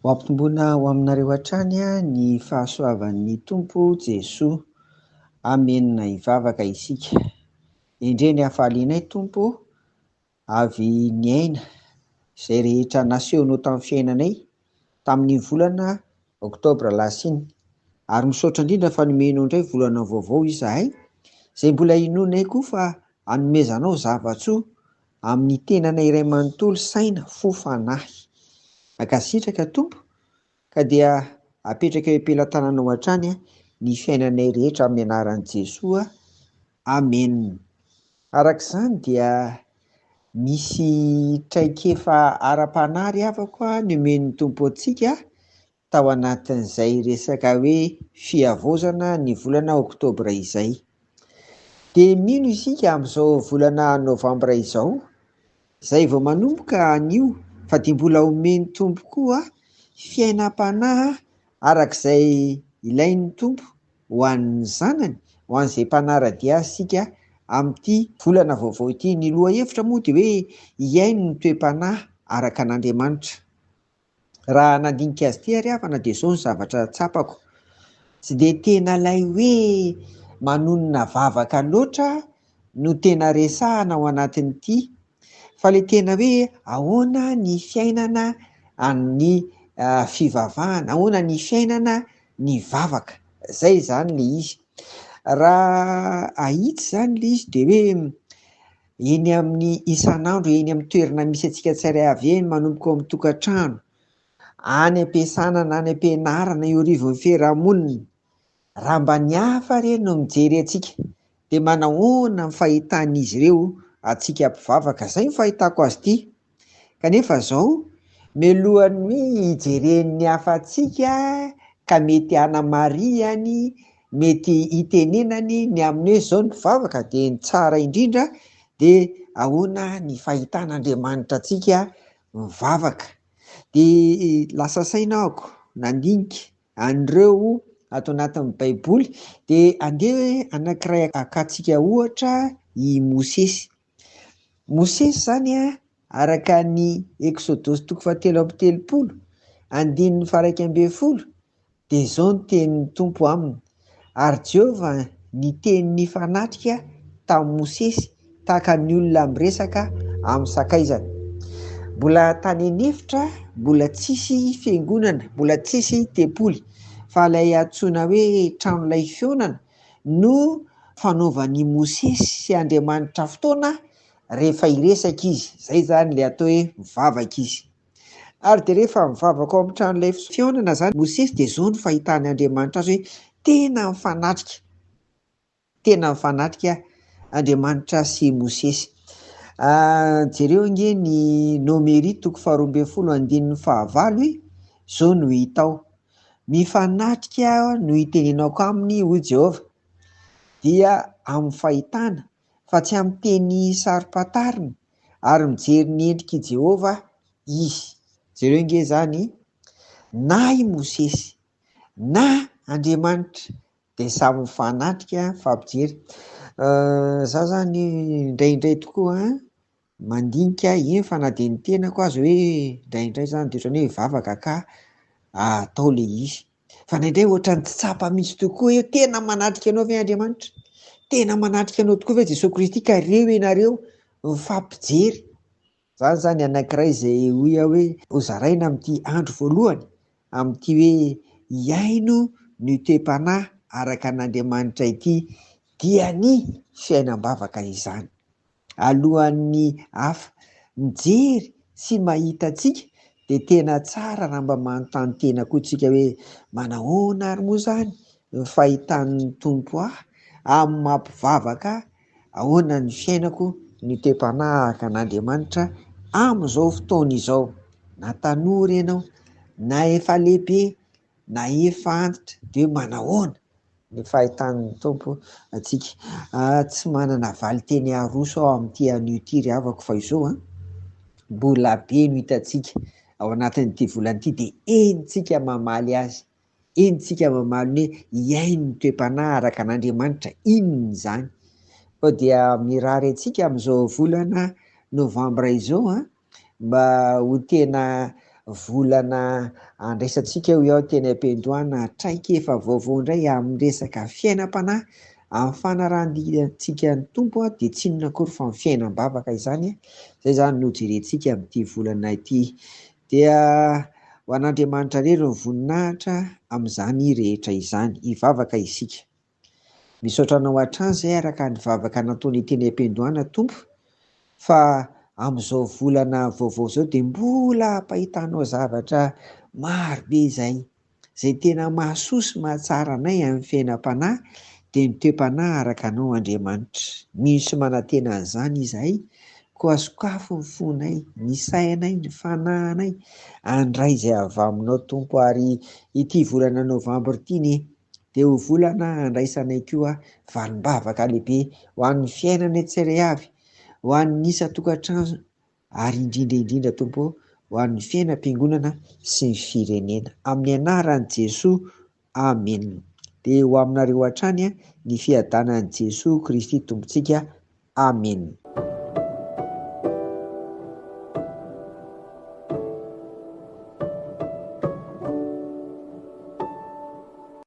Ho ampitomboina ho aminareo hatrany ny fahasoavan'ny Tompo Jesoa. Amenina hivavaka isika. Indreny hafalianay Tompo, avy niaina izay rehetra nasehonao tamin'ny fiainanay tamin'ny volana Oktobra lasiny, ary misaotra indrindra fa nomenao indray volana vaovao izahay, izay mbola inoanay koa fa hanomezanao zavatsoa amin'ny tenanay iray manontolo saina fo fanahy. Ankasitraka Tompo, ka dia apetraka eo am-pelantananao hatrany ny fiainanay rehetra amin'ny anaran'i Jesoa. Amen. Arak'izany dia misy traikefa ara-panahy avako nomen'ny Tompo antsika tao anatin'izay resaka hoe fihavozana ny volana Oktobra izay. Dia mino isika amin'izao volana Novambra izao, izay vao manomboka anio, fa dia mbola omeny Tompo koa fiainam-panahy arak'izay ilain'ny Tompo ho an'ny zanany, ho an'izay mpanara-dia sika amin'ity volana vaovao ity. Ny lohahevitra moa dia hoe hiaino ny toe-panahy araka an'Andriamanitra. Raha nandinika azy ity ary avana dia izao ny zavatra tsapako: tsy dia tena ilay hoe manonona vavaka loatra no tena resahana ao anatin'ity, fa ilay tena hoe ahoana ny fiainana ny fivavahana, ahoana ny fiainana ny vavaka. Zay zany le izy. Raha ahitsy zany le izy dia hoe eny amin'ny isan'andro, eny amin'ny toerana misy antsika tsirairay avy eny, manomboka ao amin'ny tokantrano, any am-piasana na any am-pianarana, eo rivon'ny fiarahamonina, raha mba ny hafa re no mijery antsika, dia manahoana ny fahitan'izy ireo antsika mpivavaka? Zay ny fahitako azy ity. Kanefa izao, mialohan'ny hoe hijeren'ny hafa antsika ka mety hanamariany, mety hitenenany ny amin'ny hoe izao ny mpivavaka, dia ny tsara indrindra dia ahoana ny fahitan'Andriamanitra antsika mivavaka. Dia lasa sainako nandinika an'ireo ato anatin'ny Baiboly, dia andeha anankiray akantsika ohatra i Mosesy. Mosesy zany araka ny Exodosy 7:telopolo andininy 1:12, dia izao ny tenin'ny Tompo aminy: ary Jehovah niteny fanatrika tamin'ny Mosesy tahaka ny olona miresaka amin'ny sakaizany. Mbola tany anefitra, mbola tsisy fiangonana, mbola tsisy tempoly, fa ilay antsoina hoe tranon'ilay fionana no fanaovan'i Mosesy sy Andriamanitra fotoana rehefa hiresaka izy. Zay zany le atao hoe mivavaka izy. Ary dia rehefa mivavaka ao amin'ny tranon'ilay fionana zany Mosesy, dia izao ny fahitany Andriamanitra azy hoe tena mifanatrika, tena mifanatrika Andriamanitra sy Mosesy. Jereo nge ny Nomery 12:15, izao no hita ao: mifanatrika no hitenenako aminy ho Jehovah, dia amin'ny fahitana fa tsy amin'ny teny sarom-pantarina, ary mijery ny endrik'i Jehovah izy. Jereo nge zany na i Mosesy na Andriamanitra dia samy mifanatrika fampijery. Za zany indraindray tokoa mandinika eny, fa na dia ny tenako azy hoe indraindray zany dia ohatrany hoe vavaka ka atao le izy, fa indraindray ohatrany tsy tsapa mihitsy tokoa hoe tena manatrika anao ve Andriamanitra, tena manatrika anao tokoa ve Jesosy Kristy ka reo ianareo mifampijery. Zany zany anankiray izay hoy hoe hozaraina amin'ity andro voalohany, amin'ity hoe hiaino ny toe-panahy araka an'Andriamanitra ity, dia ny fiainam-bavaka izany. Alohan'ny hafa mijery sy mahita antsika, dia tena tsara raha mba manontany tena koa tsika hoe manahoana ary moa zany ny fahitan'ny Tompo amin'ny mampivavaka, ahoana ny fiainako ny toe-panahy araka an'Andriamanitra amin'izao fotoana izao. Na tanora ianao, na efa lehibe, na efa antitra, dia manahoana ny fahitan'ny Tompo antsika. Tsy manana valy teny aroso ao amin'ity anio ity ry havako, fa izao mbola be no hitantsika ao anatin'ity volana ity, dia enitsika mamaly azy, enitsika mamaly hoe hiaino ny toe-panahy araka an'Andriamanitra. Inona izany? Fa dia mirary antsika amin'izao volana Novambra izao mba ho tena volana andraisantsika ho iaho teny am-piandohana traika efa vaovao indray amin'ny resaka fiainam-panahy amin'ny fanarahantsika ny tompo dia tsy inona akory fa ny fiainam-bavaka izany. Izay izany no jerentsika amin'ity volana ity. Dia ho an'Andriamanitra irery ny voninahitra amin'izany rehetra izany, hivavaka isika. Misaotra anao hatrany izay araka ny vavaka nataony teny am-piandohana Tompo, fa amin'izao volana vaovao izao dia mbola hampahitanao zavatra marobe izay tena mahasoa sy mahatsara anay amin'ny fiainam-panahy, dia ny toe-panahy araka anao Andriamanitra. Misy manantena an'izany izahay, koa sokafo ny fonay, ny sainay, ny fanahinay andray izay avy aminao Tompo. Ary ity volana Novambra ity dia ho volana andraisanay koa valim-bavaka lehibe ho an'ny fiainanay tsirairay avy, ho an'ny isan-tokantrano, ary indrindra indrindra Tompo ho an'ny fiainam-piangonana sy ny firenena. Amin'ny anaran'i Jesoa, amen. Dia ho aminareo hatrany ny fiadanan'i Jesoa Kristy Tompontsika, amen.